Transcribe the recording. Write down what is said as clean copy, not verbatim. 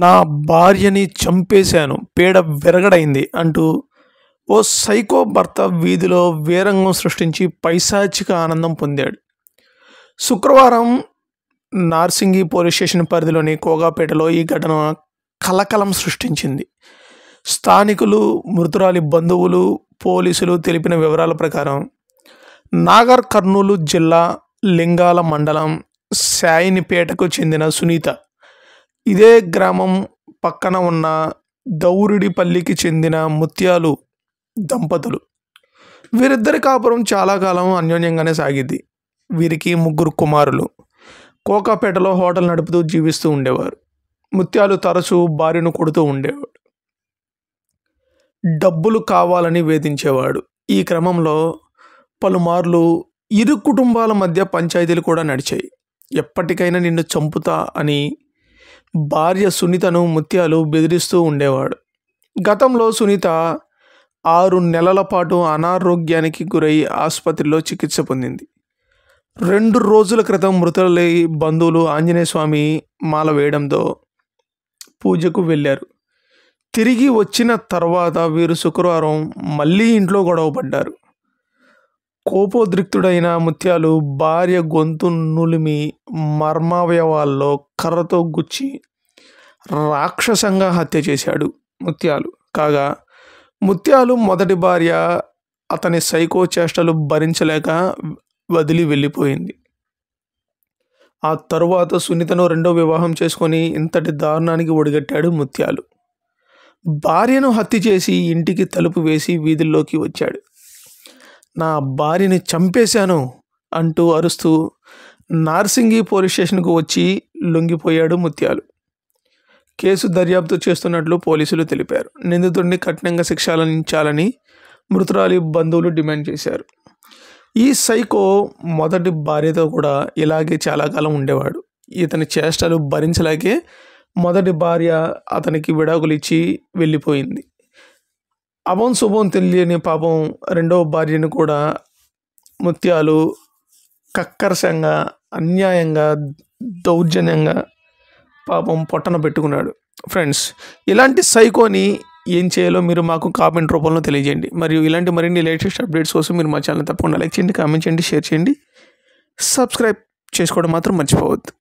నా భార్యని చంపేశాను, పేడ విరగడైంది అంటూ ఓ సైకో భర్త వీధిలో వీరంగం సృష్టించి పైశాచిక ఆనందం పొందాడు. శుక్రవారం నార్సింగి పోలీస్ స్టేషన్ పరిధిలోని కోగాపేటలో ఈ ఘటన కలకలం సృష్టించింది. స్థానికులు, మృతురాలి బంధువులు, పోలీసులు తెలిపిన వివరాల ప్రకారం నాగర్ కర్నూలు జిల్లా లింగాల మండలం శాయినిపేటకు చెందిన సునీత ఇదే గ్రామం పక్కన ఉన్న గౌరిడిపల్లికి చెందిన ముత్యాలు దంపతులు. వీరిద్దరి కాపురం చాలా కాలం అన్యోన్యంగానే సాగింది. వీరికి 3 కుమారులు. కోకాపేటలో హోటల్ నడుపుతూ జీవిస్తూ ఉండేవారు. ముత్యాలు తరచూ భార్యను కొడుతూ ఉండేవాడు. డబ్బులు కావాలని వేధించేవాడు. ఈ క్రమంలో పలుమార్లు ఇరు కుటుంబాల మధ్య పంచాయతీలు కూడా నడిచాయి. ఎప్పటికైనా నిన్ను చంపుతా అని భార్య సునీతను ముత్యాలు బెదిరిస్తూ ఉండేవాడు. గతంలో సునీత 6 నెలల పాటు అనారోగ్యానికి గురై ఆసుపత్రిలో చికిత్స పొందింది. 2 రోజుల క్రితం మృతులై బంధువులు ఆంజనేయ స్వామి మాల వేయడంతో పూజకు వెళ్ళారు. తిరిగి వచ్చిన తర్వాత వీరు శుక్రవారం మళ్ళీ ఇంట్లో గొడవ పడ్డారు. కోపోద్రిక్తుడైన ముత్యాలు భార్య గొంతు నులిమి మర్మావయవాల్లో కర్రతో గుచ్చి రాక్షసంగా హత్య చేశాడు ముత్యాలు. కాగా ముత్యాలు మొదటి భార్య అతని సైకో చేష్టలు భరించలేక వదిలి వెళ్ళిపోయింది. ఆ తరువాత సునీతను 2వ వివాహం చేసుకొని ఇంతటి దారుణానికి ఒడిగట్టాడు ముత్యాలు. భార్యను హత్య చేసి ఇంటికి తలుపు వేసి వీధుల్లోకి వచ్చాడు. నా భార్యని చంపేశాను అంటూ అరుస్తూ నార్సింగి పోలీస్ స్టేషన్కు వచ్చి లొంగిపోయాడు ముత్యాలు. కేసు దర్యాప్తు చేస్తున్నట్లు పోలీసులు తెలిపారు. నిందితుడిని కఠినంగా శిక్షించాలని మృతురాలి బంధువులు డిమాండ్ చేశారు. ఈ సైకో మొదటి భార్యతో కూడా ఇలాగే చాలా కాలం ఉండేవాడు. ఇతని చేష్టలు భరించలేకే మొదటి భార్య అతనికి విడాకులు ఇచ్చి వెళ్ళిపోయింది. అభం శుభం తెలియని పాపం 2వ భార్యను కూడా ముత్యాలు కక్కరసంగా, అన్యాయంగా, దౌర్జన్యంగా పాపం పొట్టన పెట్టుకున్నాడు. ఫ్రెండ్స్, ఇలాంటి సైకోని ఏం చేయాలో మీరు మాకు కామెంట్ రూపంలో తెలియజేయండి. మరియు ఇలాంటి మరిన్ని లేటెస్ట్ అప్డేట్స్ కోసం మీరు మా ఛానల్ తప్పకుండా లైక్ చేయండి, కామెంట్ చేయండి, షేర్ చేయండి, సబ్స్క్రైబ్ చేసుకోవడం మాత్రం మర్చిపోవద్దు.